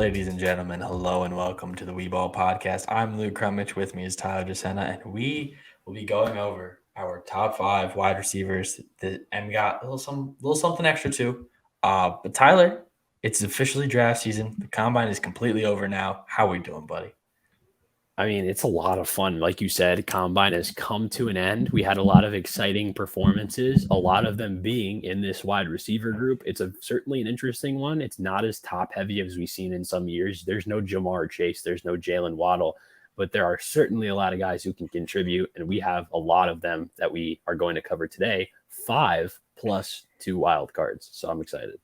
Ladies and gentlemen, hello and welcome to the Wee Ball Podcast. I'm Luke Crummich. With me is Tyler DeSena, and we will be going over our top five wide receivers. And we got little something extra too. But Tyler, it's officially draft season. The combine is completely over now. How are we doing, buddy? I mean, it's a lot of fun. Like you said, Combine has come to an end. We had a lot of exciting performances, a lot of them being in this wide receiver group. It's certainly an interesting one. It's not as top heavy as we've seen in some years. There's no Jamar Chase, there's no Jalen Waddle, but there are certainly a lot of guys who can contribute. And we have a lot of them that we are going to cover today, 5 plus 2 wild cards. So I'm excited.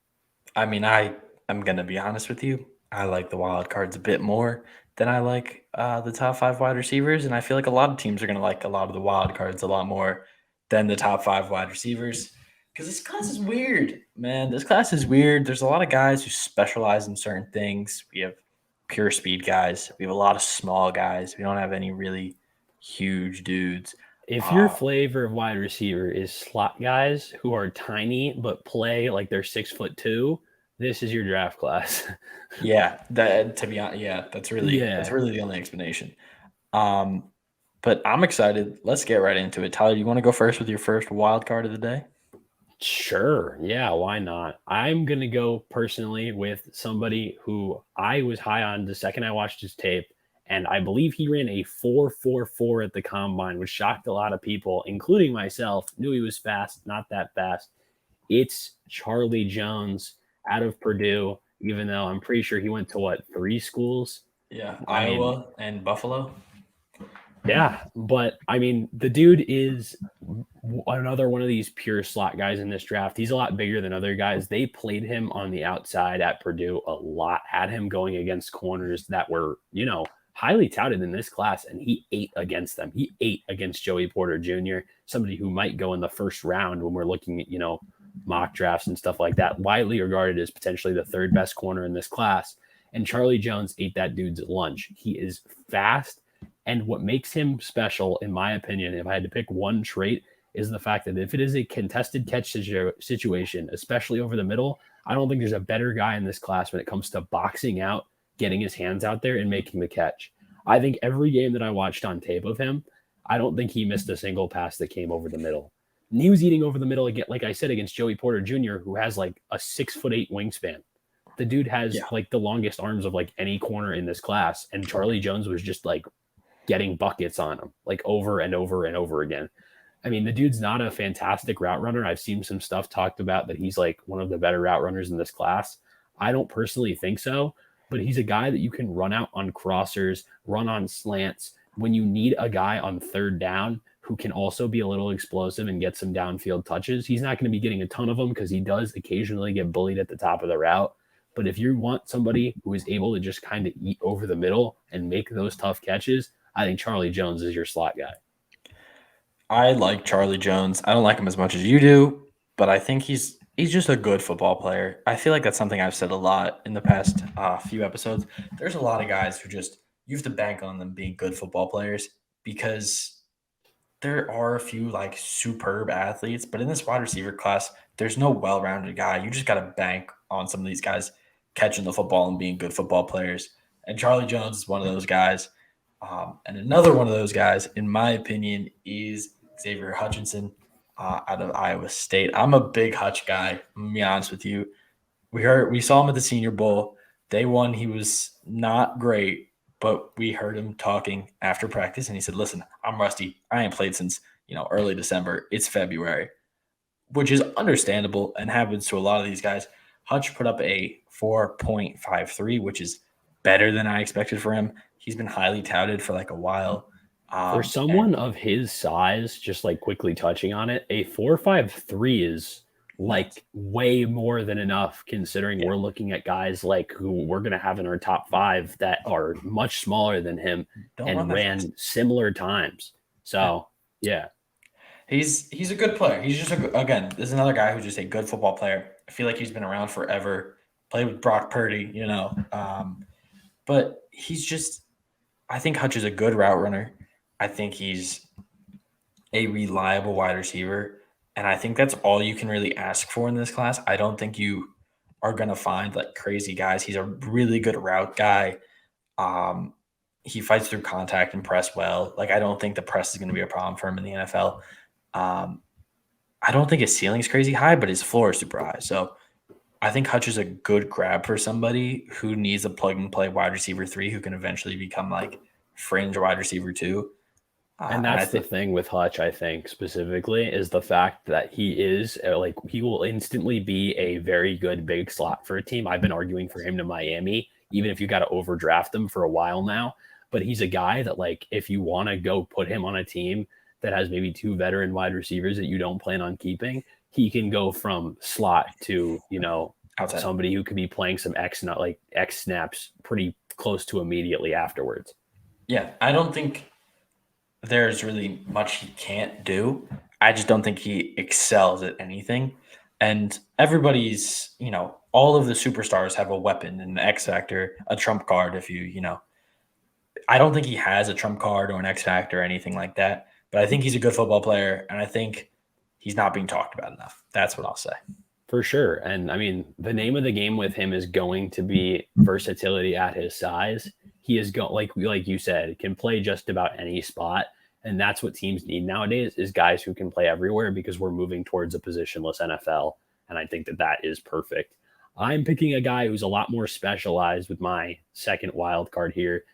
I'm gonna be honest with you. I like the wild cards a bit more than I like the top five wide receivers, and I feel like a lot of teams are gonna like a lot of the wild cards a lot more than the top five wide receivers. Because this class is weird, man. This class is weird. There's a lot of guys who specialize in certain things. We have pure speed guys. We have a lot of small guys. We don't have any really huge dudes. If your Uh, flavor of wide receiver is slot guys who are tiny but play like they're 6'2", this is your draft class. yeah, that to be honest, yeah, that's Yeah, really the only explanation. Um, but I'm excited. Let's get right into it. Tyler, you want to go first with your first wild card of the day? sure. Yeah, why not? I'm going to go personally with somebody who I was high on the second I watched his tape. And I believe he ran a 4.44 at the combine, which shocked a lot of people, including myself. Knew he was fast, not that fast. It's Charlie Jones out of Purdue, even though I'm pretty sure he went to what, 3 schools? Yeah, I mean, Iowa and Buffalo. yeah, but I mean, the dude is another one of these pure slot guys in this draft. He's a lot bigger than other guys. They played him on the outside at Purdue a lot, had him going against corners that were, highly touted in this class, and he ate against them. He ate against Joey Porter Jr., somebody who might go in the first round when we're looking at, mock drafts and stuff like that, widely regarded as potentially the third best corner in this class. And Charlie Jones ate that dude's lunch. He is fast. And what makes him special, in my opinion, if I had to pick one trait, is the fact that if it is a contested catch situation, especially over the middle, I don't think there's a better guy in this class when it comes to boxing out, getting his hands out there, and making the catch. I think every game that I watched on tape of him, I don't think he missed a single pass that came over the middle. And he was eating over the middle again, like I said, against Joey Porter Jr., who has like a 6'8" wingspan. The dude has Yeah, like the longest arms of like any corner in this class, and Charlie Jones was just like getting buckets on him like over and over and over again. I mean, the dude's not a fantastic route runner. I've seen some stuff talked about that he's like one of the better route runners in this class. I don't personally think so, but he's a guy that you can run out on crossers, run on slants. When you need a guy on third down who can also be a little explosive and get some downfield touches, he's not going to be getting a ton of them because he does occasionally get bullied at the top of the route. But if you want somebody who is able to just kind of eat over the middle and make those tough catches, I think Charlie Jones is your slot guy. I like Charlie Jones. I don't like him as much as you do, but I think he's just a good football player. I feel like that's something I've said a lot in the past few episodes. There's a lot of guys who just you have to bank on them being good football players because there are a few like superb athletes, but in this wide receiver class, there's no well-rounded guy. You just got to bank on some of these guys catching the football and being good football players. And Charlie Jones is one of those guys. And another one of those guys, in my opinion, is Xavier Hutchinson out of Iowa State. I'm a big Hutch guy. I'm gonna be honest with you. We saw him at the Senior Bowl. Day one, he was not great, but we heard him talking after practice, and he said, "Listen, I'm rusty. I ain't played since early December. It's February," which is understandable and happens to a lot of these guys. Hutch put up a 4.53, which is better than I expected for him. He's been highly touted for like a while. For And someone of his size, just like quickly touching on it, a 4.53 is nuts. like way more than enough considering Yeah. we're looking at guys like who we're going to have in our top 5 that are much smaller than him Don't run and that fast. ran similar times. Yeah. So, yeah. He's a good player. He's just again, this is another guy who's just a good football player. I feel like he's been around forever. Played with Brock Purdy. But he's just I think Hutch is a good route runner. I think he's a reliable wide receiver. And I think that's all you can really ask for in this class. I don't think you are going to find like crazy guys. He's a really good route guy. Um, he fights through contact and press well. Like, I don't think the press is going to be a problem for him in the NFL. Um, I don't think his ceiling is crazy high, but his floor is super high. So I think Hutch is a good grab for somebody who needs a plug and play wide receiver 3 who can eventually become like fringe wide receiver 2. And And I that's the think thing with Hutch, I think, specifically, is the fact that he is like he will instantly be a very good big slot for a team. I've been arguing for him to Miami, even if you got to overdraft him for a while now. But he's a guy that, like, if you want to go put him on a team that has maybe 2 veteran wide receivers that you don't plan on keeping, he can go from slot to, outside. somebody who could be playing some X snaps pretty close to immediately afterwards. Yeah, I don't think there's really much he can't do. I just don't think he excels at anything. And everybody's, all of the superstars have a weapon, an X factor, a trump card. I don't think he has a trump card or an X factor or anything like that. But I think he's a good football player, and I think he's not being talked about enough. That's what I'll say. For sure. And I mean, the name of the game with him is going to be versatility at his size. He is like you said, can play just about any spot. And that's what teams need nowadays is guys who can play everywhere because we're moving towards a positionless NFL. And I think that that is perfect. I'm picking a guy who's a lot more specialized with my second wild card here.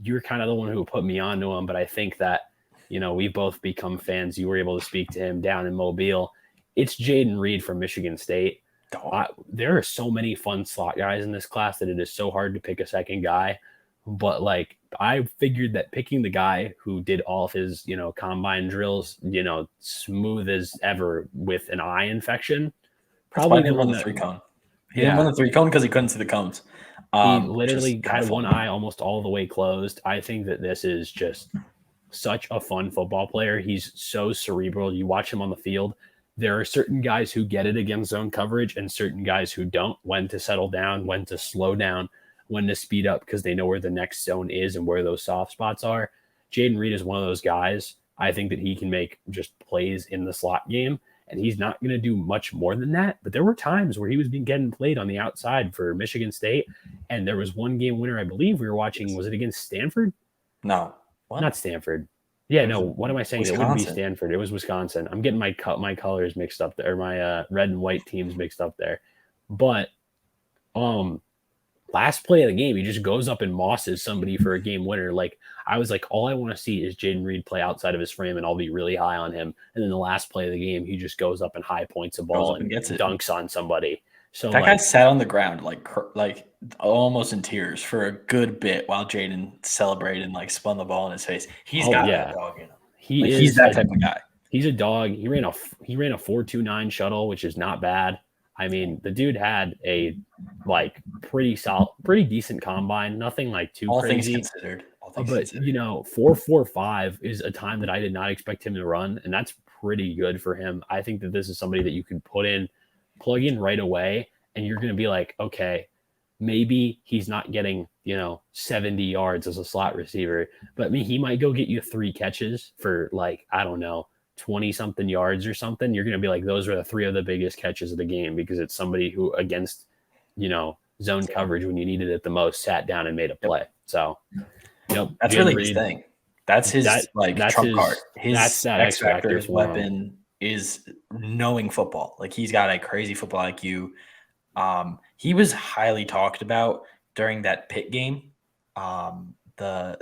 You're kind of the one who put me onto him, but I think that, we've both become fans. You were able to speak to him down in Mobile. It's Jaden Reed from Michigan State. There are so many fun slot guys in this class that it is so hard to pick a second guy. But like I figured that picking the guy who did all of his, combine drills, smooth as ever with an eye infection, That's why probably he the didn't run one the that, 3 cone. He didn't run the 3 cone because he couldn't see the cones. he Which is literally kind had of one funny. eye almost all the way closed. I think that this is just such a fun football player. He's so cerebral. You watch him on the field. There are certain guys who get it against zone coverage and certain guys who don't, when to settle down, when to slow down, when to speed up because they know where the next zone is and where those soft spots are. Jaden Reed is one of those guys. I think that he can make just plays in the slot game, and he's not going to do much more than that. But there were times where he was being getting played on the outside for Michigan State, and there was one game winner I believe we were watching. Was it against Stanford? No. Not What? Stanford. Yeah, It was no. What am I saying? It wouldn't be Wisconsin. Stanford. It was Wisconsin. I'm getting my colors mixed up there, or my red and white teams mixed up there. But um, last play of the game, he just goes up and mosses somebody for a game winner. Like I was like, all I want to see is Jaden Reed play outside of his frame, and I'll be really high on him. And then the last play of the game, he just goes up and high points a Goes ball up and and gets it. dunks on somebody. So That guy like, sat on the ground like almost in tears for a good bit while Jaden celebrated and like spun the ball in his face. He's oh got that yeah, dog in him. he Like he's is that a type of guy. he's a dog. He ran a 4.29 shuttle, which is not bad. I mean, the dude had a like pretty solid, pretty decent combine, nothing like too All things crazy. considered. All things But considered. 4.45 is a time that I did not expect him to run, and that's pretty good for him. I think that this is somebody that you can plug in right away, and you're going to be like, okay, maybe he's not getting 70 yards as a slot receiver, but I mean he might go get you 3 catches for like I don't know 20 something yards or something. You're going to be like, those are the 3 of the biggest catches of the game because it's somebody who against zone coverage when you needed it the most sat down and made a Yep. play. So That's Jaden really his Reed, thing. That's his like that's trump card. that's His that X X factor, factor his for him. weapon is knowing football. Like he's got a crazy football IQ. He was highly talked about during that Pitt game. The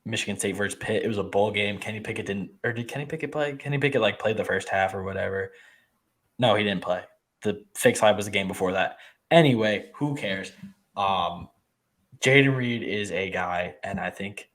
Michigan State versus Pitt. It was a bowl game. Kenny Pickett didn't, or did Kenny Pickett play? Kenny Pickett like played the first half or whatever. No, he didn't play. The fixed hive was the game before that. Anyway, who cares? Jaden Reed is a guy, and I think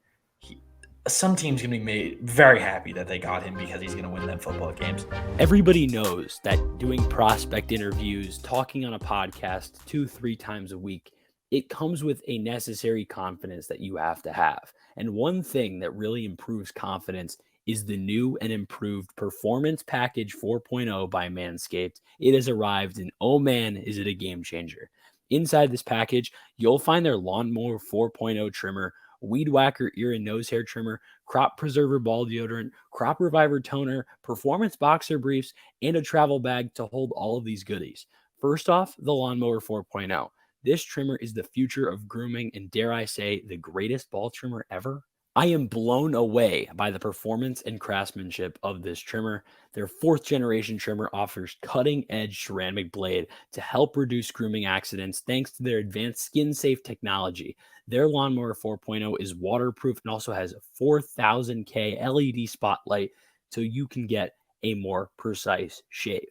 some teams gonna be made very happy that they got him because he's gonna win them football games. Everybody knows that doing prospect interviews, talking on a podcast 2-3 times a week, it comes with a necessary confidence that you have to have. And one thing that really improves confidence is the new and improved Performance Package 4.0 by Manscaped. It has arrived, and oh man, is it a game changer. Inside this package, you'll find their Lawnmower 4.0 trimmer, Weed Whacker ear and nose hair trimmer, Crop Preserver ball deodorant, Crop Reviver toner, performance boxer briefs, and a travel bag to hold all of these goodies. First off, the Lawnmower 4.0. This trimmer is the future of grooming and, dare I say, the greatest ball trimmer ever. I am blown away by the performance and craftsmanship of this trimmer. Their fourth generation trimmer offers cutting edge ceramic blade to help reduce grooming accidents thanks to their advanced skin safe technology. Their Lawnmower 4.0 is waterproof and also has a 4000K LED spotlight so you can get a more precise shave.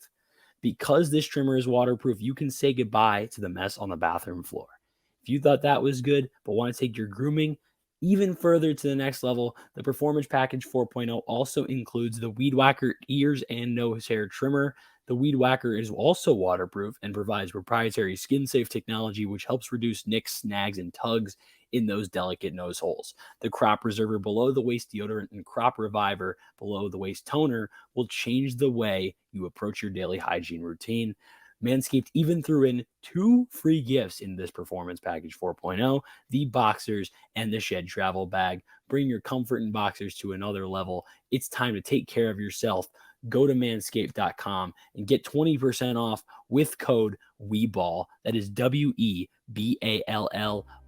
Because this trimmer is waterproof, you can say goodbye to the mess on the bathroom floor. If you thought that was good, but want to take your grooming even further to the next level, the Performance Package 4.0 also includes the Weed Whacker ears and nose hair trimmer. The Weed Whacker is also waterproof and provides proprietary skin safe technology, which helps reduce nicks, snags, and tugs in those delicate nose holes. The Crop Preserver below the waist deodorant and Crop Reviver below the waist toner will change the way you approach your daily hygiene routine. Manscaped even threw in 2 free gifts in this Performance Package 4.0, the boxers and the shed travel bag. Bring your comfort in boxers to another level. It's time to take care of yourself. Go to manscaped.com and get 20% off with code WEBALL. That is WEBALL,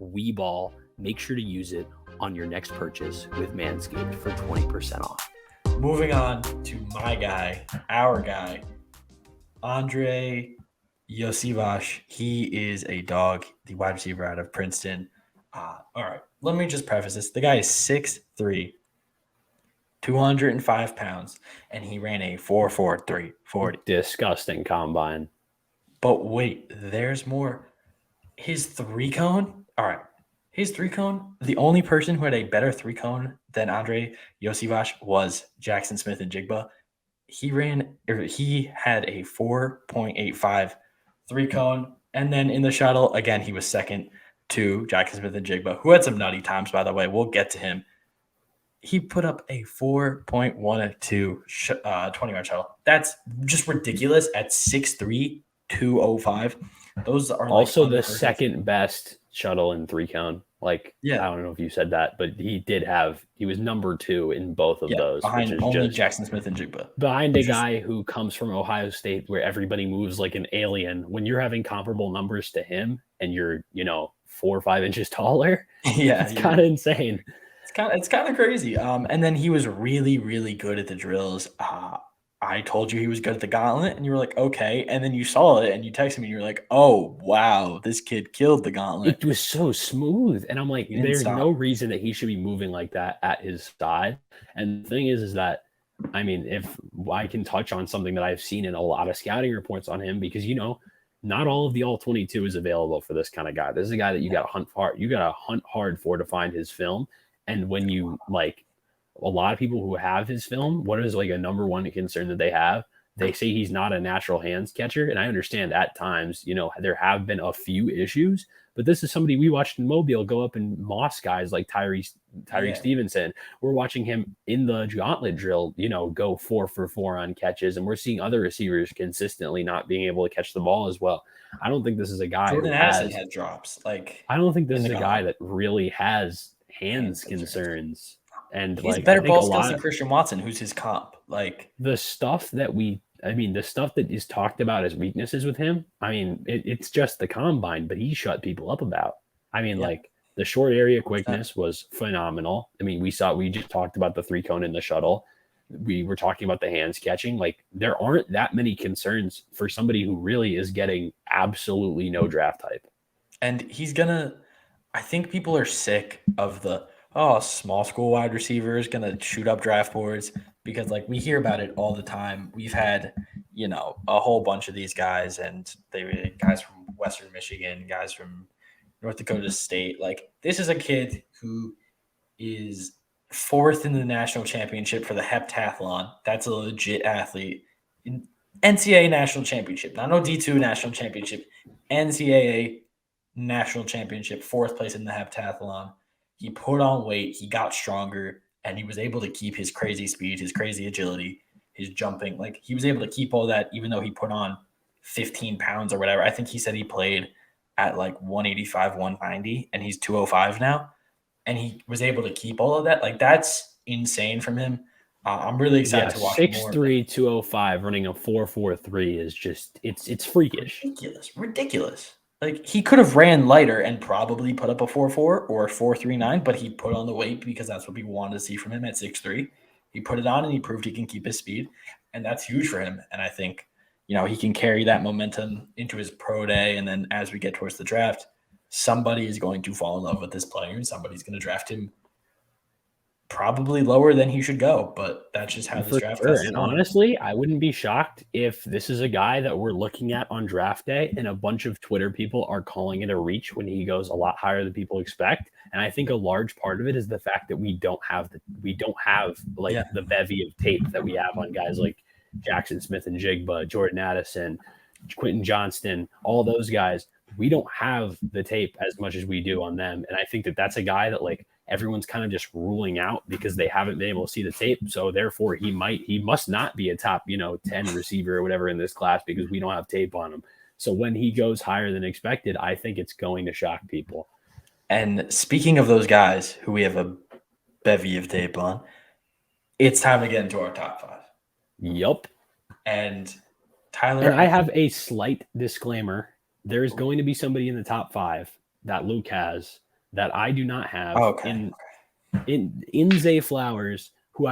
WEBALL. Make sure to use it on your next purchase with Manscaped for 20% off. Moving on to my guy, our guy, Andre Yosivash. He is a dog, the wide receiver out of Princeton. All right, let me just preface this. The guy is 6'3", 205 pounds, and he ran a 4.43 40. Disgusting combine. But wait, there's more. His 3-cone, all right, his 3-cone, the only person who had a better 3-cone than Andre Yosivash was Jackson Smith-Njigba. He had a 4.85 3-cone, and then in the shuttle, again, he was second to Jackson Smith-Njigba, who had some nutty times, by the way. We'll get to him. He put up a 4.12 20-yard shuttle. That's just ridiculous at 6'3", 205. Those are also the second best shuttle in 3-cone. Like, yeah. I don't know if you said that, but he was number 2 in both of those. Behind which is only just Jackson Smith-Njigba. Behind a guy who comes from Ohio State where everybody moves like an alien. When you're having comparable numbers to him and you're, 4 or 5 inches taller, it's kind of insane. It's kind of crazy. And then he was really, really good at the drills. I told you he was good at the gauntlet, and you were like, okay. And then you saw it, and you texted me, and you were like, oh, wow, this kid killed the gauntlet. It was so smooth. And I'm like, there's no reason that he should be moving like that at his side. And the thing is that, I mean, if I can touch on something that I've seen in a lot of scouting reports on him, because, not all of the all-22 is available for this kind of guy. This is a guy that you got to hunt hard. You got to hunt hard for to find his film. And when you a lot of people who have his film, what is a number one concern that they have? They say he's not a natural hands catcher. And I understand at times, there have been a few issues, but this is somebody we watched in Mobile go up and moss guys like Tyreek Stevenson. We're watching him in the gauntlet drill, go 4 for 4 on catches. And we're seeing other receivers consistently not being able to catch the ball as well. I don't think this is a guy Jordan who Addison had drops. I don't think this is a guy that really has hands concerns. And he's better ball skills than Christian Watson, who's his comp. The stuff that the stuff that is talked about as weaknesses with him, it's just the combine, but he shut people up about. The short area quickness was phenomenal. We just talked about the 3-cone in the shuttle. We were talking about the hands catching. There aren't that many concerns for somebody who really is getting absolutely no draft hype. And I think people are sick of the small school wide receiver is going to shoot up draft boards because we hear about it all the time. We've had, a whole bunch of these guys and guys from Western Michigan, guys from North Dakota State. This is a kid who is 4th in the national championship for the heptathlon. That's a legit athlete. NCAA national championship, not no D2 national championship, NCAA national championship, 4th place in the heptathlon. He put on weight, he got stronger, and he was able to keep his crazy speed, his crazy agility, his jumping. He was able to keep all that even though he put on 15 pounds or whatever. I think he said he played at 185, 190, and he's 205 now. And he was able to keep all of that. That's insane from him. I'm really excited Yeah, to watch more of him. 6'3", 205, running a 4.43 is just it's freakish. Ridiculous, ridiculous. Like he could have ran lighter and probably put up a 4.4 or 4.39, but he put on the weight because that's what people wanted to see from him at 6'3". He put it on and he proved he can keep his speed, and that's huge for him. And I think he can carry that momentum into his pro day, and then as we get towards the draft, somebody is going to fall in love with this player, and somebody's going to draft him probably lower than he should go. But that's just how this For draft sure. class is And going. honestly, I wouldn't be shocked if this is a guy that we're looking at on draft day and a bunch of Twitter people are calling it a reach when he goes a lot higher than people expect. And I think a large part of it is the fact that we don't have Yeah, like the bevy of tape that we have on guys like Jackson Smith and Jigba, Jordan Addison, Quentin Johnston, all those guys. We don't have the tape as much as we do on them. And I think that that's a guy that like everyone's kind of just ruling out because they haven't been able to see the tape. So therefore he must not be a top, 10 receiver or whatever in this class because we don't have tape on him. So when he goes higher than expected, I think it's going to shock people. and speaking of those guys who we have a bevy of tape on, it's time to get into our top five. Yup. And Tyler, And I have a slight disclaimer. There's going to be somebody in the top 5 that Luke has that I do not have okay. in Zay Flowers, who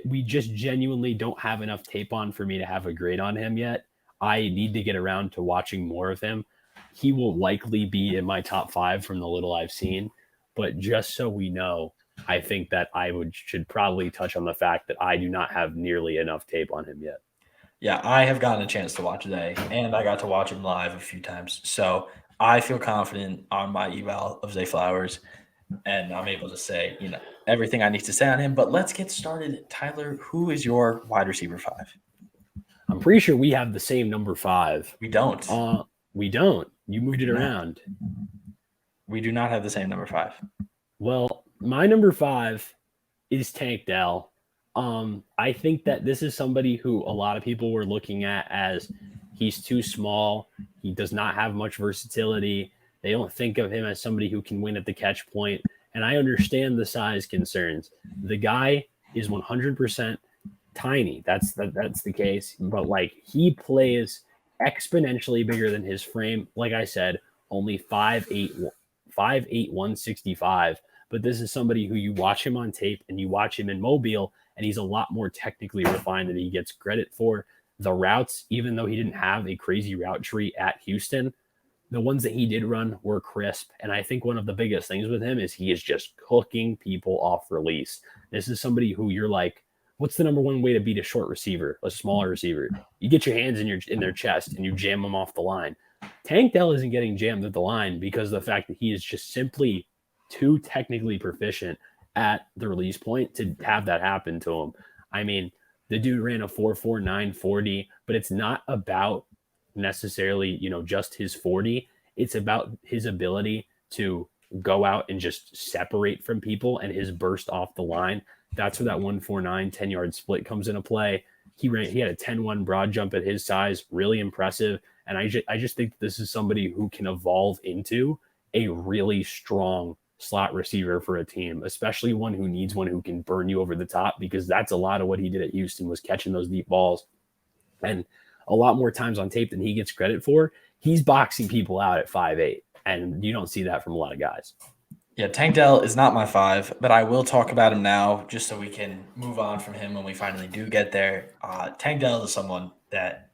we just genuinely don't have enough tape on for me to have a grade on him yet. I need to get around to watching more of him. He will likely be in my top 5 from the little I've seen, but just so we know, I think that should probably touch on the fact that I do not have nearly enough tape on him yet. Yeah, I have gotten a chance to watch Zay, and I got to watch him live a few times. So I feel confident on my eval of Zay Flowers, and I'm able to say, everything I need to say on him. But let's get started. Tyler, who is your wide receiver 5? I'm pretty sure we have the same number 5. We don't. We don't. You moved it No. around. We do not have the same number 5. Well, my number 5 is Tank Dell. I think that this is somebody who a lot of people were looking at as he's too small. He does not have much versatility. They don't think of him as somebody who can win at the catch point. And I understand the size concerns. The guy is 100% tiny. That's the case. But like he plays exponentially bigger than his frame. Like I said, only 5'8", 165. But this is somebody who you watch him on tape and you watch him in Mobile, and he's a lot more technically refined than he gets credit for. The routes, even though he didn't have a crazy route tree at Houston, the ones that he did run were crisp. And I think one of the biggest things with him is he is just cooking people off release. This is somebody who you're like, what's the number one way to beat a short receiver, a smaller receiver? You get your hands in their chest and you jam them off the line. Tank Dell isn't getting jammed at the line because of the fact that he is just simply too technically proficient at the release point to have that happen to him. I mean, the dude ran a 4.49 40, but it's not about necessarily, just his 40. It's about his ability to go out and just separate from people and his burst off the line. That's where that 149 10-yard split comes into play. He had a 10-1 broad jump at his size, really impressive. And I just think this is somebody who can evolve into a really strong slot receiver for a team, especially one who needs one who can burn you over the top, because that's a lot of what he did at Houston was catching those deep balls. And a lot more times on tape than he gets credit for, he's boxing people out at 5'8", and you don't see that from a lot of guys. Yeah, Tank Dell is not my 5, but I will talk about him now just so we can move on from him when we finally do get there. Tank Dell is someone that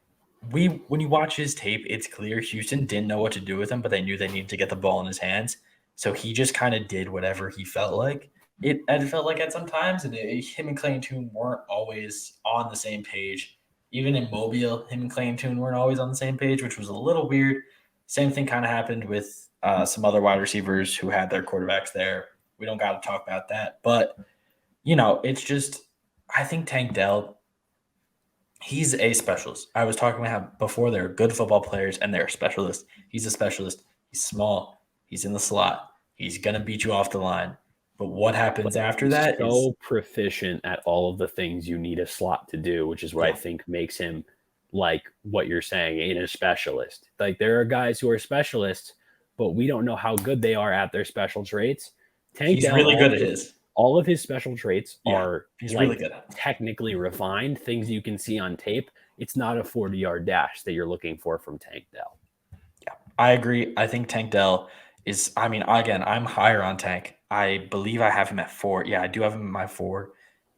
when you watch his tape, it's clear Houston didn't know what to do with him, but they knew they needed to get the ball in his hands. So he just kind of did whatever he felt like. It felt like at some times, and him and Clay and Tune weren't always on the same page. Even in Mobile, him and Clay and Tune weren't always on the same page, which was a little weird. Same thing kind of happened with some other wide receivers who had their quarterbacks there. We don't got to talk about that. But, it's just I think Tank Dell, he's a specialist. I was talking about how before they're good football players and they're specialists. He's a specialist. He's small. He's in the slot. He's going to beat you off the line. But what happens after He's that is so proficient at all of the things you need a slot to do, which is what I think makes him like what you're saying, ain't a specialist. Like there are guys who are specialists, but we don't know how good they are at their special traits. Tank he's Dell really good at his. all of his special traits Yeah, are he's really like good. technically refined, things you can see on tape. It's not a 40-yard dash that you're looking for from Tank Dell. Yeah, I agree. I think Tank Dell is, I mean, again, I'm higher on Tank. I believe I have him at 4. Yeah, I do have him in my 4.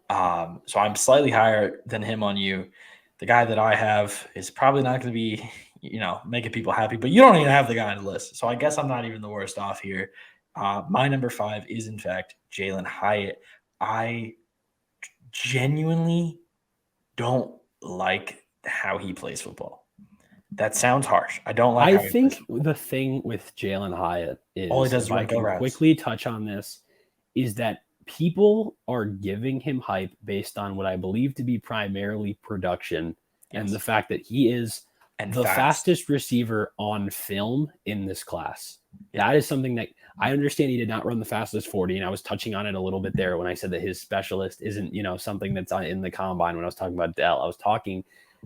So I'm slightly higher than him on you. The guy that I have is probably not going to be, making people happy, but you don't even have the guy on the list. So I guess I'm not even the worst off here. My number 5 is, in fact, Jalen Hyatt. I genuinely don't like how he plays football. That sounds harsh. I don't like I how he plays think football. the thing with Jalen Hyatt All he is, does if is I run go can routes. quickly touch on this, is that people are giving him hype based on what I believe to be primarily production and the Yes. fact that he is And the fast. fastest receiver on film in this class. Yeah. That is something that I understand he did not run the fastest 40, and I was touching on it a little bit there when I said that his specialist isn't, something that's in the combine when I was talking about Dell. I was talking,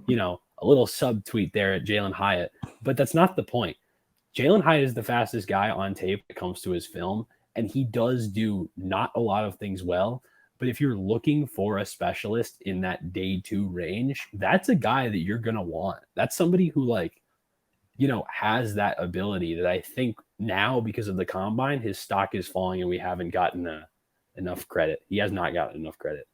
a little subtweet there at Jalen Hyatt, but that's not the point. Jalen Hyatt is the fastest guy on tape when it comes to his film, and he does do not a lot of things well. But if you're looking for a specialist in that day 2 range, that's a guy that you're going to want. That's somebody who, has that ability that I think now, because of the combine, his stock is falling and we haven't gotten enough credit. He has not gotten enough credit.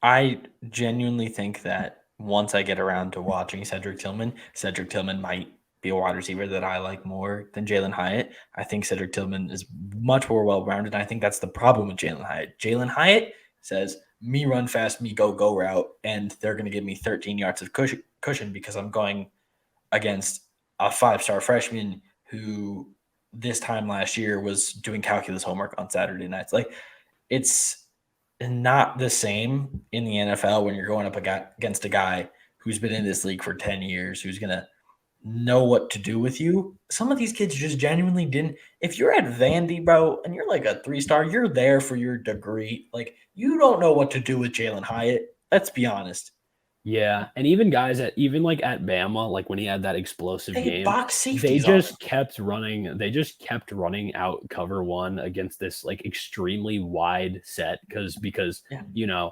I genuinely think that once I get around to watching Cedric Tillman might be a wide receiver that I like more than Jalen Hyatt. I think Cedric Tillman is much more well-rounded, and I think that's the problem with Jalen Hyatt. Jalen Hyatt says, me run fast, me go route, and they're going to give me 13 yards of cushion because I'm going against a 5-star freshman who this time last year was doing calculus homework on Saturday nights. Like, it's not the same in the NFL when you're going up against a guy who's been in this league for 10 years, who's going to know what to do with you. Some of these kids just genuinely didn't. If you're at Vandy, bro, and you're like a 3-star, you're there for your degree. Like, you don't know what to do with Jalen Hyatt. Let's be honest. Yeah, and even guys at Bama, like when he had that explosive They game, box they safeties on him. just kept running. They just kept running out cover one against this like extremely wide set because Yeah.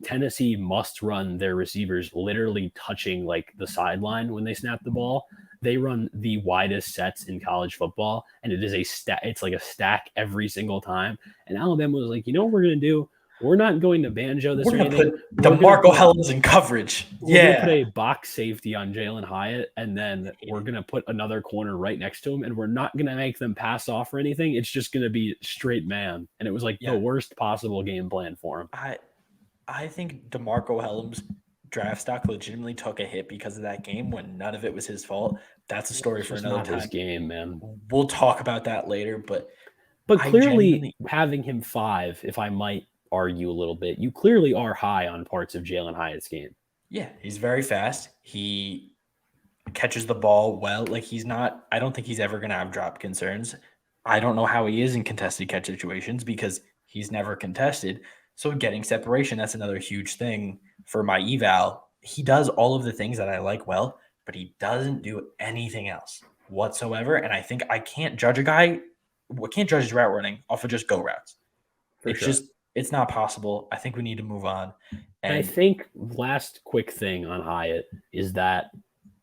Tennessee must run their receivers literally touching like the sideline when they snap the ball. They run the widest sets in college football, and it is it's like a stack every single time. And Alabama was like, you know what we're gonna do? We're not going to banjo this We're or going to anything. put We're gonna DeMarco put Hellens in coverage. we're gonna put Yeah. a box safety on Jalen Hyatt, and then we're gonna put another corner right next to him, and we're not gonna make them pass off or anything. It's just gonna be straight man. And it was like the worst possible game plan for him. I think DeMarco Hellums draft stock legitimately took a hit because of that game when none of it was his fault. That's a story It's for just another not his time. game, man. We'll talk about that later, but I clearly genuinely having him 5, if I might argue a little bit, you clearly are high on parts of Jalen Hyatt's game. yeah, he's very fast. He catches the ball well. Like, he's not, I don't think he's ever going to have drop concerns. I don't know how he is in contested catch situations because he's never contested. So getting separation, that's another huge thing for my eval. He does all of the things that I like well, but he doesn't do anything else whatsoever. And I think I can't judge a guy, we can't judge his route running off of just go routes. For It's sure. just, it's not possible. I think we need to move on. And I And think last quick thing on Hyatt is that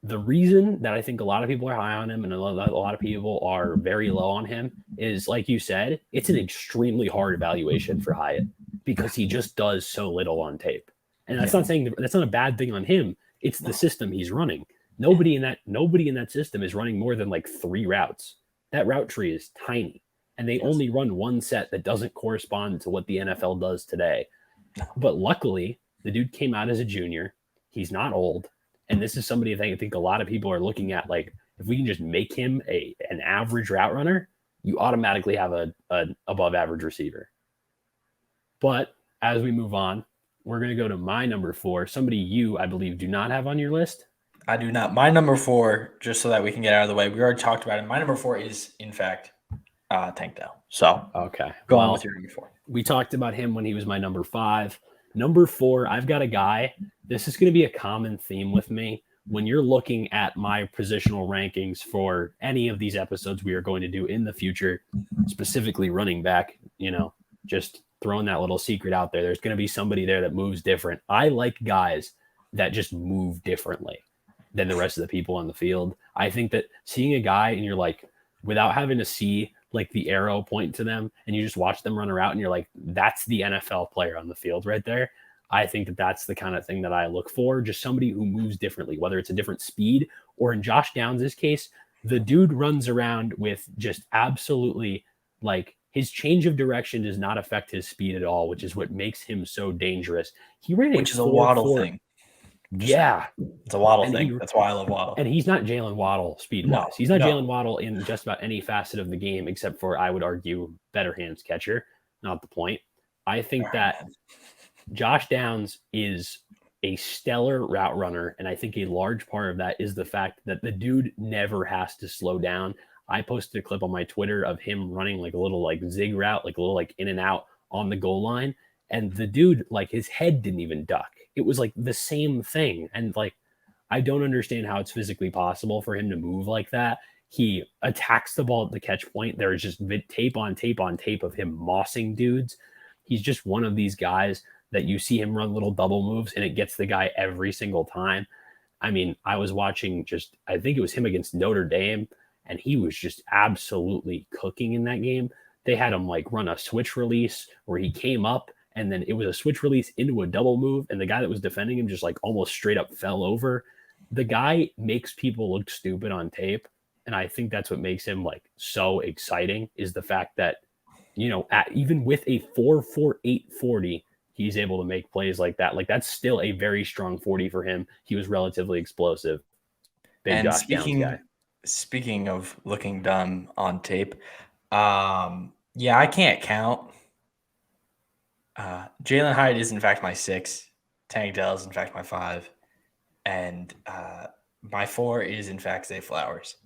the reason that I think a lot of people are high on him and a lot of people are very low on him is, like you said, it's an extremely hard evaluation for Hyatt because he just does so little on tape. And that's not saying that's not a bad thing on him. It's the system he's running. Nobody in that system is running more than like 3 routes. That route tree is tiny, and they only run one set that doesn't correspond to what the NFL does today. But luckily, the dude came out as a junior. He's not old. And this is somebody I think a lot of people are looking at. Like, if we can just make him an average route runner, you automatically have an above average receiver. But as we move on, we're going to go to my number 4, somebody you, I believe, do not have on your list. I do not. My number 4, just so that we can get out of the way, we already talked about it. My number 4 is, in fact, Tank Dell. So, okay, go on with your number 4. We talked about him when he was my number 5. Number 4, I've got a guy. This is going to be a common theme with me. When you're looking at my positional rankings for any of these episodes we are going to do in the future, specifically running back, Just throwing that little secret out there. There's going to be somebody there that moves different. I like guys that just move differently than the rest of the people on the field. I think that seeing a guy and you're like, without having to see like the arrow point to them and you just watch them run around and you're like, that's the NFL player on the field right there. I think that that's the kind of thing that I look for. Just somebody who moves differently, whether it's a different speed or in Josh Downs' case, the dude runs around with just absolutely like his change of direction does not affect his speed at all, which is what makes him so dangerous. He ran a which is a Waddle 4.4. thing. Just Yeah. it's a Waddle And thing. That's why I love Waddle. he's not Jalen Waddle speed No, wise. He's not no. Jalen Waddle in just about any facet of the game, except for I would argue better hands catcher. Not the point. I think All right, that man. Josh Downs is a stellar route runner, and I think a large part of that is the fact that the dude never has to slow down. I posted a clip on my Twitter of him running like a little like zig route, like a little like in and out on the goal line, and the dude like his head didn't even duck. It was like the same thing, and like I don't understand how it's physically possible for him to move like that. He attacks the ball at the catch point. There is just tape on tape on tape of him mossing dudes. He's just one of these guys that you see him run little double moves and it gets the guy every single time. I mean, I was watching just, I think it was him against Notre Dame, and he was just absolutely cooking in that game. They had him like run a switch release where he came up and then it was a switch release into a double move, and the guy that was defending him just like almost straight up fell over. The guy makes people look stupid on tape, and I think that's what makes him like so exciting is the fact that even with a 4.48 40, he's able to make plays like that. Like that's still a very strong 40 for him. He was relatively explosive. Big And Josh Downs guy. speaking of looking dumb on tape, yeah, I can't count. Jalen Hyde is in fact my 6. Tank Dell is in fact my 5, and my 4 is in fact Zay Flowers.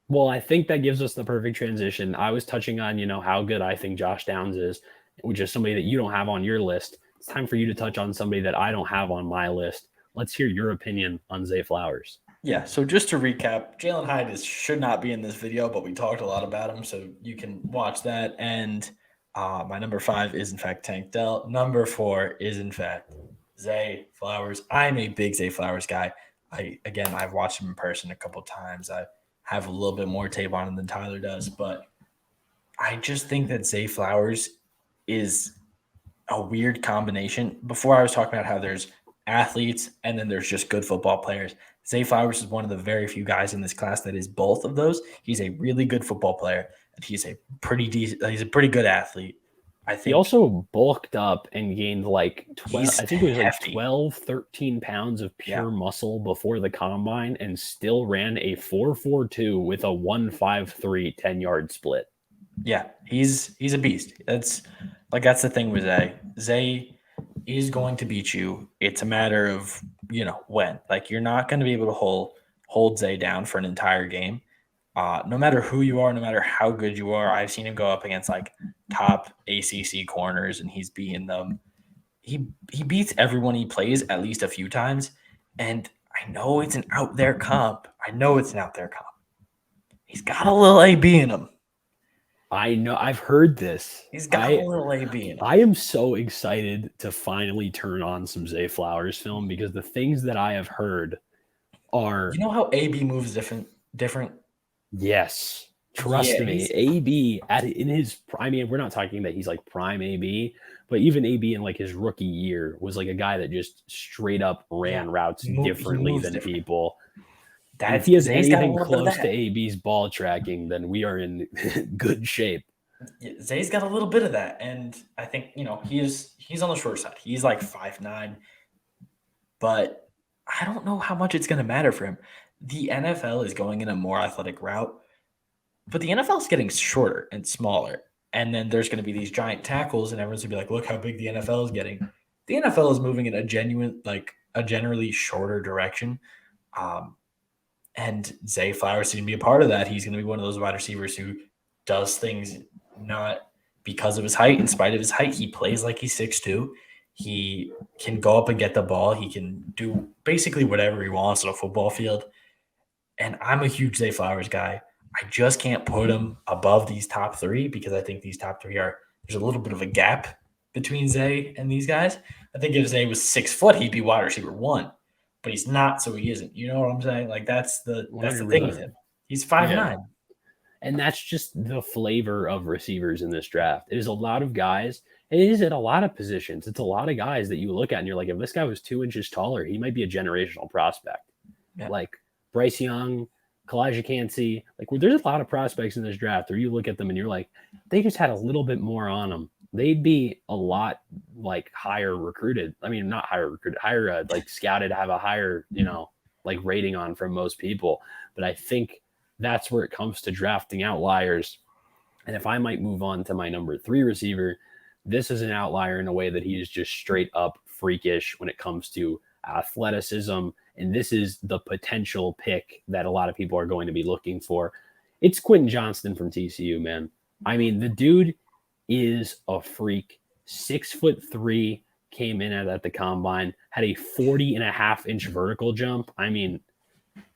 Well, I think that gives us the perfect transition. I was touching on, how good I think Josh Downs is, which is somebody that you don't have on your list. It's time for you to touch on somebody that I don't have on my list. Let's hear your opinion on Zay Flowers. Yeah, so just to recap, Jalen Hyde should not be in this video, but we talked a lot about him, so you can watch that. And my number 5 is in fact Tank Dell. Number 4 is in fact Zay Flowers. I'm a big Zay Flowers guy. I've watched him in person a couple times. I have a little bit more tape on him than Tyler does, but I just think that Zay Flowers is a weird combination. Before I was talking about how there's athletes and then there's just good football players. Zay Flowers is one of the very few guys in this class that is both of those. He's a really good football player, and he's a pretty good athlete. I He think also bulked up and gained like 12, he's I think it was like hefty. 12, 13 pounds of Yeah. pure muscle before the combine and still ran a 4.42 with a 1.53 10-yard split. Yeah, he's a beast. That's the thing with Zay. Zay is going to beat you. It's a matter of when. Like you're not going to be able to hold Zay down for an entire game. No matter who you are, no matter how good you are, I've seen him go up against like top ACC corners, and he's beating them. He beats everyone he plays at least a few times, and I know it's an out there comp. He's got a little AB in him. I know. I've heard this. He's got a little AB in him. I am so excited to finally turn on some Zay Flowers film because the things that I have heard are. You know how AB moves different? Yes. Trust me. AB in his. I mean, we're not talking that he's like prime AB, but even AB in like his rookie year was like a guy that just straight up ran routes differently than people. If he has anything close to AB's ball tracking, then we are in good shape. Yeah, Zay's got a little bit of that, and I think he's on the short side. He's like 5'9", but I don't know how much it's going to matter for him. The NFL is going in a more athletic route, but the NFL is getting shorter and smaller, and then there's going to be these giant tackles, and everyone's going to be like, "Look how big the NFL is getting." The NFL is moving in a generally shorter direction. And Zay Flowers is going to be a part of that. He's going to be one of those wide receivers who does things not because of his height. In spite of his height, he plays like he's 6'2". He can go up and get the ball. He can do basically whatever he wants on a football field. And I'm a huge Zay Flowers guy. I just can't put him above these top 3 because I think these top 3 are there's a little bit of a gap between Zay and these guys. I think if Zay was 6 foot, he'd be wide receiver one, but he's not, so he isn't. You know what I'm saying? Like that's the thing with 100%. him. He's 5'9". Yeah. And that's just the flavor of receivers in this draft. It is a lot of guys. It is at a lot of positions. It's a lot of guys that you look at and you're like, if this guy was 2 inches taller, he might be a generational prospect. Yeah. Like Bryce Young, Kalijah Cansey. Like, there's a lot of prospects in this draft where you look at them and you're like, they just had a little bit more on them. They'd be a lot like higher recruited. I mean, not higher recruited, higher like scouted, have a higher, like rating on from most people. But I think that's where it comes to drafting outliers. And if I might move on to my number 3 receiver, this is an outlier in a way that he is just straight up freakish when it comes to athleticism. And this is the potential pick that a lot of people are going to be looking for. It's Quentin Johnston from TCU, man. I mean, the dude is a freak. 6'3", came in at the combine, had a 40.5-inch vertical jump. I mean,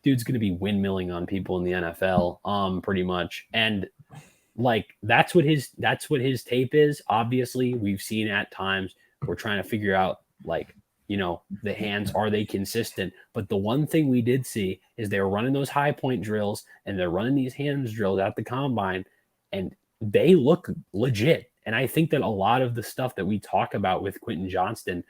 dude's going to be windmilling on people in the NFL, pretty much. And like that's what his tape is. Obviously, we've seen at times we're trying to figure out like the hands, are they consistent? But the one thing we did see is they were running those high point drills and they're running these hands drills at the combine, and they look legit. And I think that a lot of the stuff that we talk about with Quentin Johnston,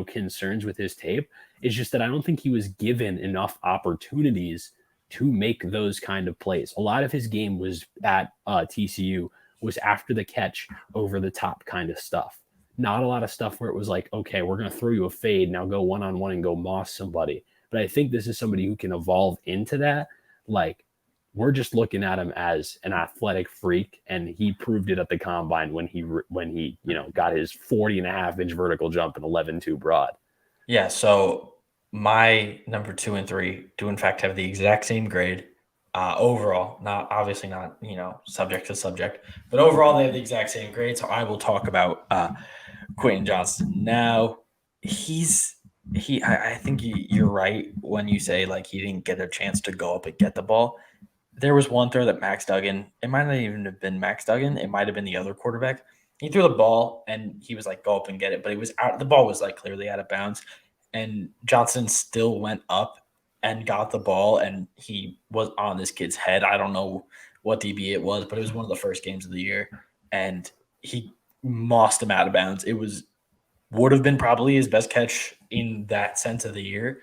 concerns with his tape, is just that I don't think he was given enough opportunities to make those kind of plays. A lot of his game was at TCU was after the catch, over the top kind of stuff. Not a lot of stuff where it was like, okay, we're going to throw you a fade, now go one-on-one and go moss somebody. But I think this is somebody who can evolve into that. Like, we're just looking at him as an athletic freak, and he proved it at the combine when he got his 40.5-inch vertical jump and 11.2 broad. Yeah, so my number 2 and 3 do in fact have the exact same grade. Overall, not obviously not, subject to subject, but overall they have the exact same grade. So I will talk about Quentin Johnston. Now, I think you're right when you say like he didn't get a chance to go up and get the ball. There was one throw that Max Duggan, it might not even have been Max Duggan, it might have been the other quarterback. He threw the ball and he was like, go up and get it, but it was out. The ball was like clearly out of bounds, and Johnson still went up and got the ball, and he was on this kid's head. I don't know what DB it was, but it was one of the first games of the year, and he mossed him out of bounds. It would have been probably his best catch in that sense of the year.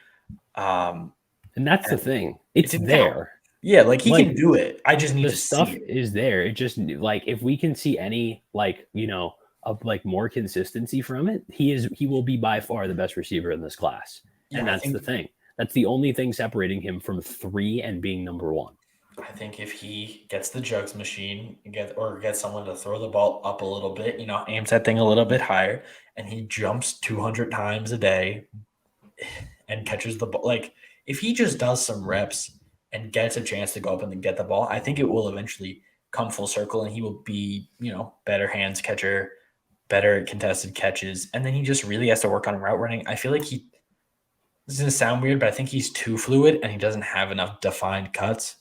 And that's the thing. It It's didn't count. there. Yeah, like he Like, can do it. I just need the to see stuff it. is there. It just like if we can see any of like more consistency from it, he will be by far the best receiver in this class. Yeah, And I that's the think thing. That's the only thing separating him from 3 and being number 1. I think if he gets the jugs machine and gets someone to throw the ball up a little bit, aims that thing a little bit higher, and he jumps 200 times a day and catches the ball. Like if he just does some reps and gets a chance to go up and then get the ball, I think it will eventually come full circle, and he will be, better hands catcher, better contested catches, and then he just really has to work on route running. I feel like this is gonna sound weird, but I think he's too fluid and he doesn't have enough defined cuts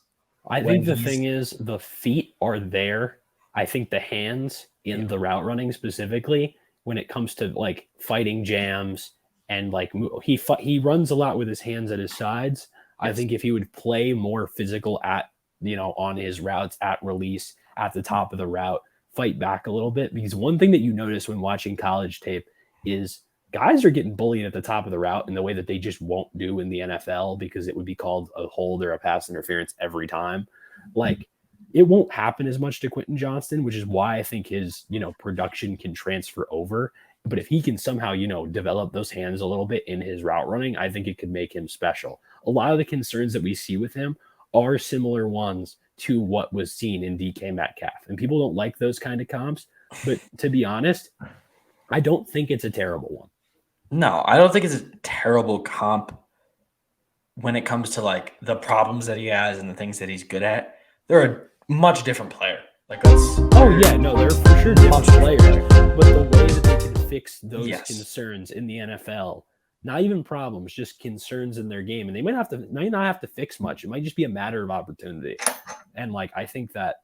I when think the he's thing is the feet are there. I think the hands in yeah. the route running specifically, when it comes to like fighting jams and like he runs a lot with his hands at his sides. I Yes. think if he would play more physical at on his routes at release at the top of the route, fight back a little bit, because one thing that you notice when watching college tape is guys are getting bullied at the top of the route in the way that they just won't do in the NFL, because it would be called a hold or a pass interference every time. Like, it won't happen as much to Quentin Johnston, which is why I think his, production can transfer over. But if he can somehow, develop those hands a little bit in his route running, I think it could make him special. A lot of the concerns that we see with him are similar ones to what was seen in DK Metcalf. And people don't like those kind of comps. But to be honest, I don't think it's a terrible one. No, I don't think it's a terrible comp when it comes to like the problems that he has and the things that he's good at. They're a much different player. Like Oh yeah, no, they're for sure different players, but the way that they can fix those Yes. concerns in the NFL, not even problems, just concerns in their game, and they might not have to fix much. It might just be a matter of opportunity. And like I think that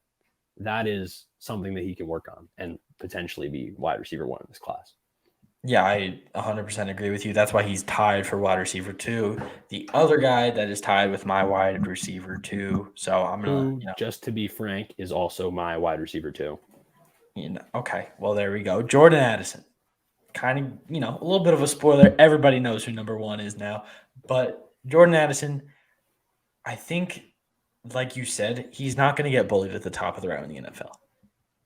that is something that he can work on and potentially be wide receiver 1 in this class. Yeah, I 100% agree with you. That's why he's tied for wide receiver 2. The other guy that is tied with my wide receiver 2. So I'm gonna, Who, just to be frank, is also my wide receiver 2. okay. Well, there we go. Jordan Addison. Kind of, a little bit of a spoiler. Everybody knows who number 1 is now. But Jordan Addison, I think, like you said, he's not going to get bullied at the top of the round in the NFL.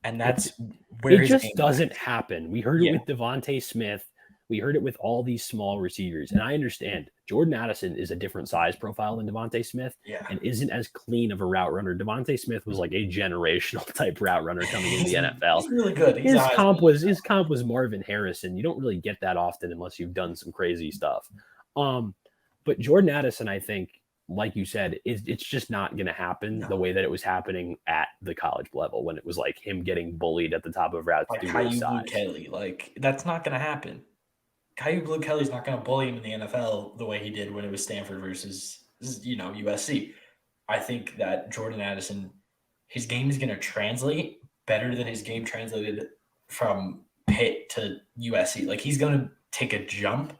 And It's that's where It his just game lies. doesn't happen. We heard it Yeah. with Devontae Smith. We heard it with all these small receivers. And I understand Jordan Addison is a different size profile than Devontae Smith Yeah. and isn't as clean of a route runner. Devontae Smith was like a generational type route runner coming into the NFL. He's really good. His comp was Marvin Harrison. You don't really get that often unless you've done some crazy stuff. But Jordan Addison, I think, like you said, it's just not going to happen the way that it was happening at the college level when it was like him getting bullied at the top of routes like due to Caillou his Blue size. Kelly. Like, that's not going to happen. Caillou Blue Kelly's not going to bully him in the NFL the way he did when it was Stanford versus, USC. I think that Jordan Addison, his game is going to translate better than his game translated from Pitt to USC. Like, he's going to take a jump.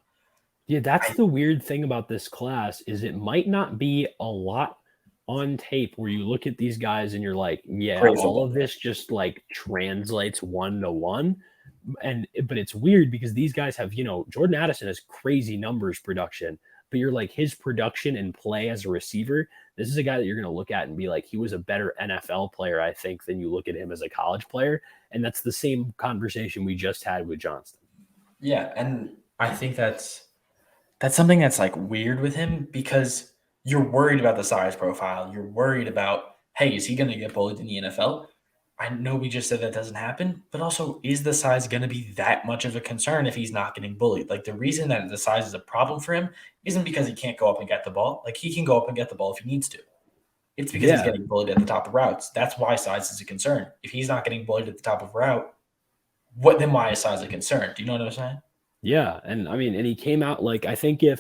Yeah, that's the weird thing about this class is it might not be a lot on tape where you look at these guys and you're like, yeah, Great all football. of this just like translates 1-to-1. But it's weird because these guys have, Jordan Addison has crazy numbers production, but you're like his production and play as a receiver. This is a guy that you're going to look at and be like, he was a better NFL player, I think, than you look at him as a college player. And that's the same conversation we just had with Johnston. Yeah, and I think that's something that's like weird with him because you're worried about the size profile. You're worried about, hey, is he going to get bullied in the NFL? I know we just said that doesn't happen, but also, is the size going to be that much of a concern if he's not getting bullied? Like, the reason that the size is a problem for him isn't because he can't go up and get the ball. Like, he can go up and get the ball if he needs to. It's because he's Yeah. getting bullied at the top of routes. That's why size is a concern. If he's not getting bullied at the top of route, then why is size a concern? Do you know what I'm saying? Yeah, and I mean, and he came out like I think a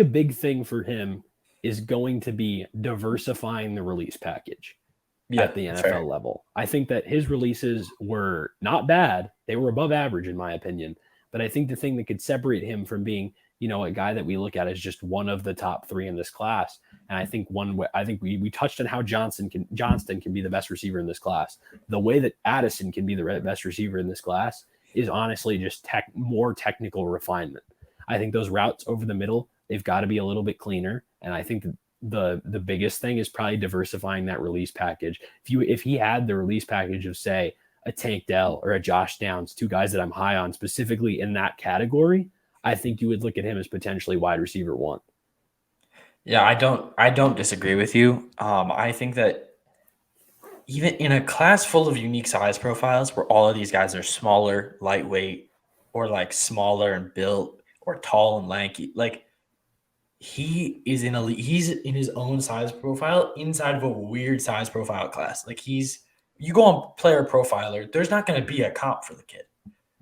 big thing for him is going to be diversifying the release package Yeah, at the fair. NFL level. I think that his releases were not bad; they were above average in my opinion. But I think the thing that could separate him from being, a guy that we look at as just one of the top 3 in this class, and I think we touched on how Johnston can be the best receiver in this class. The way that Addison can be the best receiver in this class is honestly just more technical refinement. I think those routes over the middle, they've got to be a little bit cleaner. And I think the biggest thing is probably diversifying that release package. If he had the release package of, say, a Tank Dell or a Josh Downs, 2 guys that I'm high on specifically in that category, I think you would look at him as potentially wide receiver 1. Yeah, I don't disagree with you. I think that even in a class full of unique size profiles where all of these guys are smaller, lightweight, or like smaller and built, or tall and lanky, like he's in his own size profile inside of a weird size profile class. Like you go on player profiler, there's not going to be a comp for the kid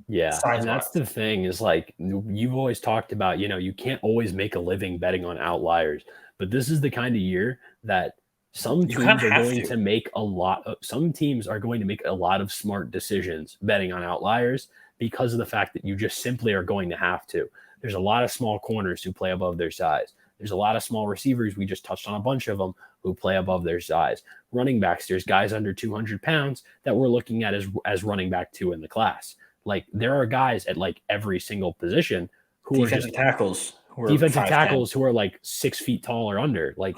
Yeah, size and that's wise. the thing is like you've always talked about, you can't always make a living betting on outliers, but this is the kind of year that You kind of have to. some teams are going to make a lot of smart decisions betting on outliers because of the fact that you just simply are going to have to. There's a lot of small corners who play above their size. There's a lot of small receivers. We just touched on a bunch of them who play above their size. Running backs, there's guys under 200 pounds that we're looking at as running back 2 in the class. Like there are guys at like every single position who are Defensive just tackles who are defensive 5'10". tackles who are like 6 feet tall or under. Like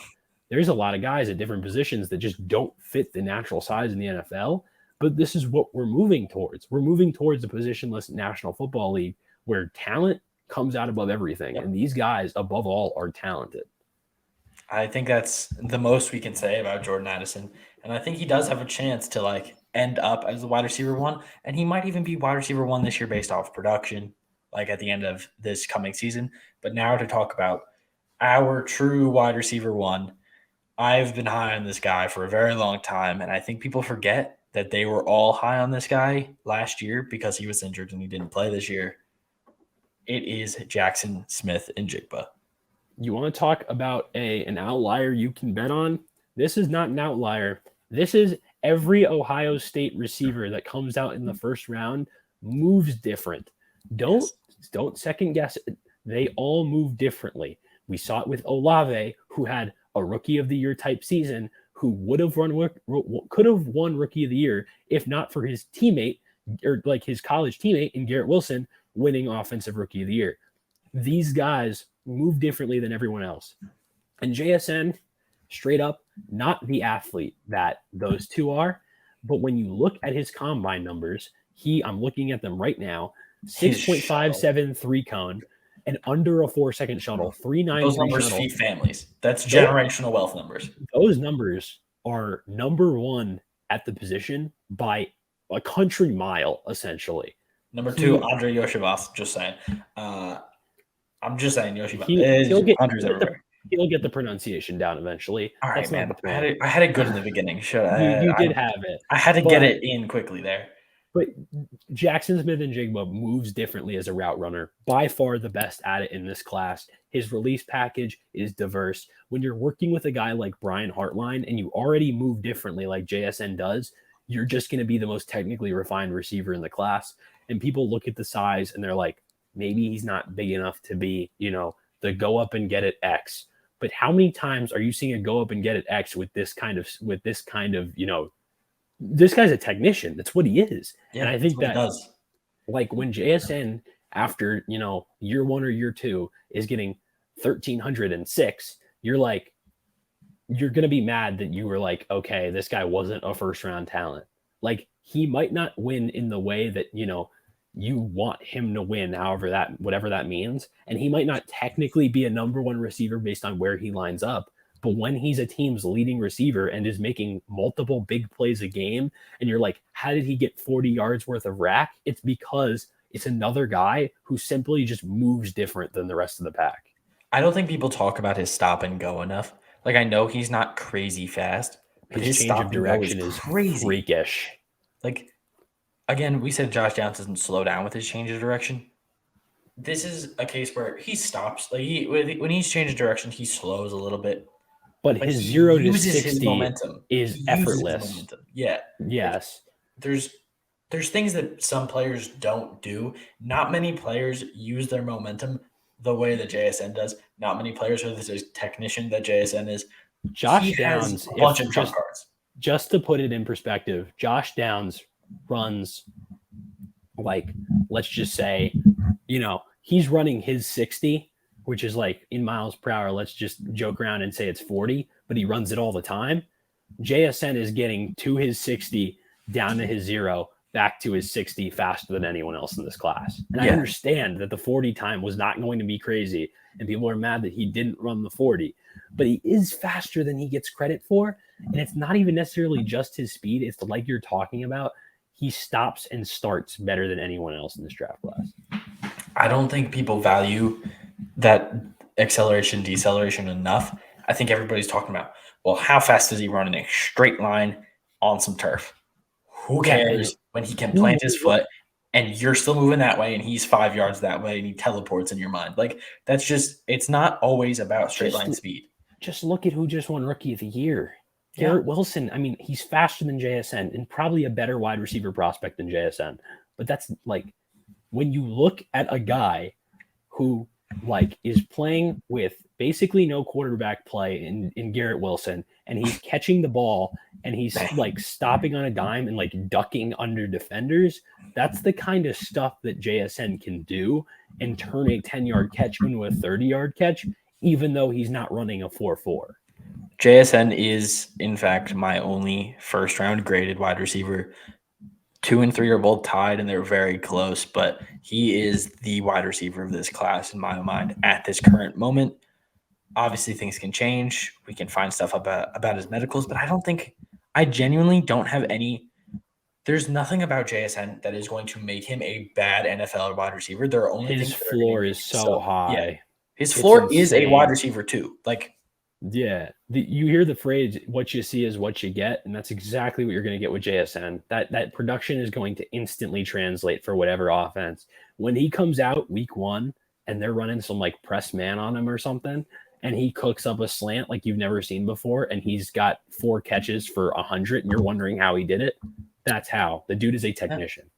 there's a lot of guys at different positions that just don't fit the natural size in the NFL. But this is what we're moving towards. We're moving towards a positionless National Football League where talent comes out above everything. Yep. And these guys, above all, are talented. I think that's the most we can say about Jordan Addison. And I think he does have a chance to like end up as the wide receiver 1. And he might even be wide receiver 1 this year based off production, like at the end of this coming season. But now to talk about our true wide receiver 1, I've been high on this guy for a very long time. And I think people forget that they were all high on this guy last year because he was injured and he didn't play this year. It is Jackson Smith-Njigba. You want to talk about an outlier you can bet on? This is not an outlier. This is every Ohio State receiver that comes out in the first round moves different. Don't Yes. don't second guess it. They all move differently. We saw it with Olave, who had a rookie of the year type season, who could have won rookie of the year if not for his teammate or like his college teammate in Garrett Wilson winning offensive rookie of the year. These guys move differently than everyone else. And JSN, straight up, not the athlete that those two are. But when you look at his combine numbers, I'm looking at them right now, His shuttle. 6.573 cone, and under a 4-second shuttle, Those 393 numbers shuttle. feed families. That's Those, generational wealth numbers. those numbers are number one at the position by a country mile, essentially. Number two, He Andre Yoshibas. Just saying. Uh, I'm just saying Yoshibas. he'll get Andre's everywhere. he'll get the pronunciation down eventually. All right, That's not man. the I had point. it. I had it good in the beginning. You did have it, I had to get but it in quickly there. but Jackson Smith and Jigba moves differently as a route runner. By far the best at it in this class. His release package is diverse. When you're working with a guy like Brian Hartline and you already move differently like JSN does, you're just going to be the most technically refined receiver in the class. And people look at the size and they're like, maybe he's not big enough to be, the go up and get it X. But how many times are you seeing a go up and get it X with this kind of, this guy's a technician. That's what he is. Yeah, and I think that's what that, he does. like, when JSN, after, year one or year two, is getting 1,306, you're like, you're going to be mad that you were like, okay, this guy wasn't a first round talent. Like, he might not win in the way that, you want him to win, whatever that means. And he might not technically be a number one receiver based on where he lines up. But when he's a team's leading receiver and is making multiple big plays a game, and you're like, how did he get 40 yards worth of rack? It's because it's another guy who simply just moves different than the rest of the pack. I don't think people talk about his stop and go enough. Like, I know he's not crazy fast, but His his change of stop and go is direction is crazy. freakish. Like, again, we said Josh Downs doesn't slow down with his change of direction. This is a case where he stops. Like, when he's changing direction, he slows a little bit. But his he 0 to uses 60 his momentum. is He uses his effortless. momentum. Yeah. Yes. There's things that some players don't do. Not many players use their momentum the way that JSN does. Not many players are the technician that JSN is. Josh He has Downs, a bunch of trump cards. Just to put it in perspective, Josh Downs runs, like, let's just say, he's running his 60, which is like in miles per hour. Let's just joke around and say it's 40, but he runs it all the time. JSN is getting to his 60, down to his 0, back to his 60 faster than anyone else in this class. And I understand that the 40 time was not going to be crazy, and people are mad that he didn't run the 40, but he is faster than he gets credit for. And it's not even necessarily just his speed. It's like you're talking about. He stops and starts better than anyone else in this draft class. I don't think people value that acceleration, deceleration enough. I think everybody's talking about, well, how fast does he run in a straight line on some turf? Who cares when he can plant his foot and you're still moving that way and he's 5 yards that way and he teleports in your mind? Like, that's just – it's not always about straight line speed. Just look at who just won Rookie of the Year. Garrett Wilson, I mean, he's faster than JSN and probably a better wide receiver prospect than JSN. But that's like when you look at a guy who like is playing with basically no quarterback play in Garrett Wilson, and he's catching the ball and he's like stopping on a dime and like ducking under defenders. That's the kind of stuff that JSN can do and turn a 10-yard catch into a 30-yard catch, even though he's not running a 4.4. JSN is, in fact, my only first-round graded wide receiver. 2 and 3 are both tied, and they're very close, but he is the wide receiver of this class in my mind at this current moment. Obviously, things can change. We can find stuff about his medicals, but I genuinely don't have any – there's nothing about JSN that is going to make him a bad NFL wide receiver. There are only his things floor is so high. Yeah. His floor is a wide receiver too. You hear the phrase, what you see is what you get, and that's exactly what you're going to get with JSN. That production is going to instantly translate for whatever offense. When he comes out week 1 and they're running some like press man on him or something, and he cooks up a slant like you've never seen before, and he's got 4 catches for 100, and you're wondering how he did it. That's how. The dude is a technician.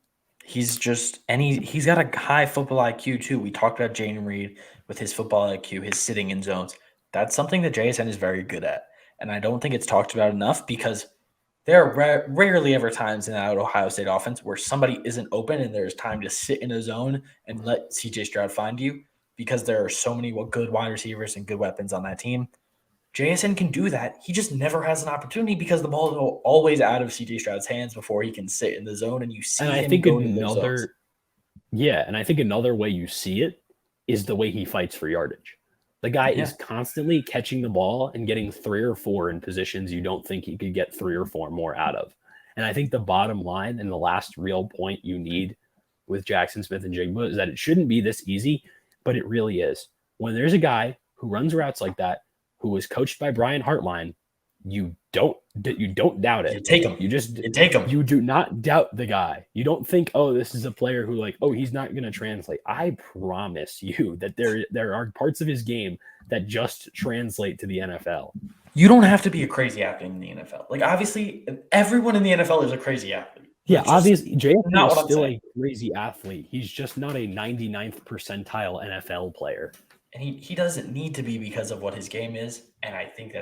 He's just and he's got a high football IQ too. We talked about Jaden Reed with his football IQ, his sitting in zones. That's something that JSN is very good at, and I don't think it's talked about enough because there are rarely ever times in that Ohio State offense where somebody isn't open and there's time to sit in a zone and let CJ Stroud find you because there are so many good wide receivers and good weapons on that team. JSN can do that. He just never has an opportunity because the ball is always out of CJ Stroud's hands before he can sit in the zone, and you see And I him think go to those zones. another way you see it is the way he fights for yardage. The guy is constantly catching the ball and getting 3 or 4 in positions you don't think he could get 3 or 4 more out of. And I think the bottom line and the last real point you need with Jackson Smith and Jigba is that it shouldn't be this easy, but it really is. When there's a guy who runs routes like that, who was coached by Brian Hartline, you don't doubt it. You take him. You take him. You do not doubt the guy. You don't think, oh, this is a player who he's not going to translate. I promise you that there are parts of his game that just translate to the NFL. You don't have to be a crazy athlete in the NFL. Like, obviously, everyone in the NFL is a crazy athlete. Yeah, obviously, JSN is still a crazy athlete. He's just not a 99th percentile NFL player. And he doesn't need to be because of what his game is. And I think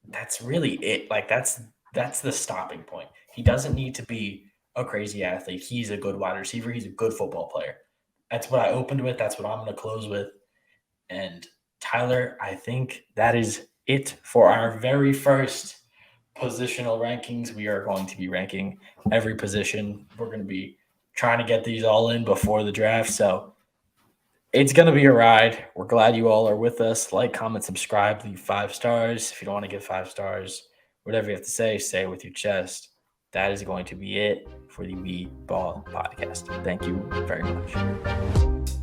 that's really it. Like, that's the stopping point. He doesn't need to be a crazy athlete. He's a good wide receiver. He's a good football player. That's what I opened with. That's what I'm going to close with. And Tyler, I think that is it for our very first positional rankings. We are going to be ranking every position. We're going to be trying to get these all in before the draft. So it's going to be a ride. We're glad you all are with us. Like, comment, subscribe, leave 5 stars. If you don't want to give 5 stars, whatever you have to say it with your chest. That is going to be it for the We Ball podcast. Thank you very much.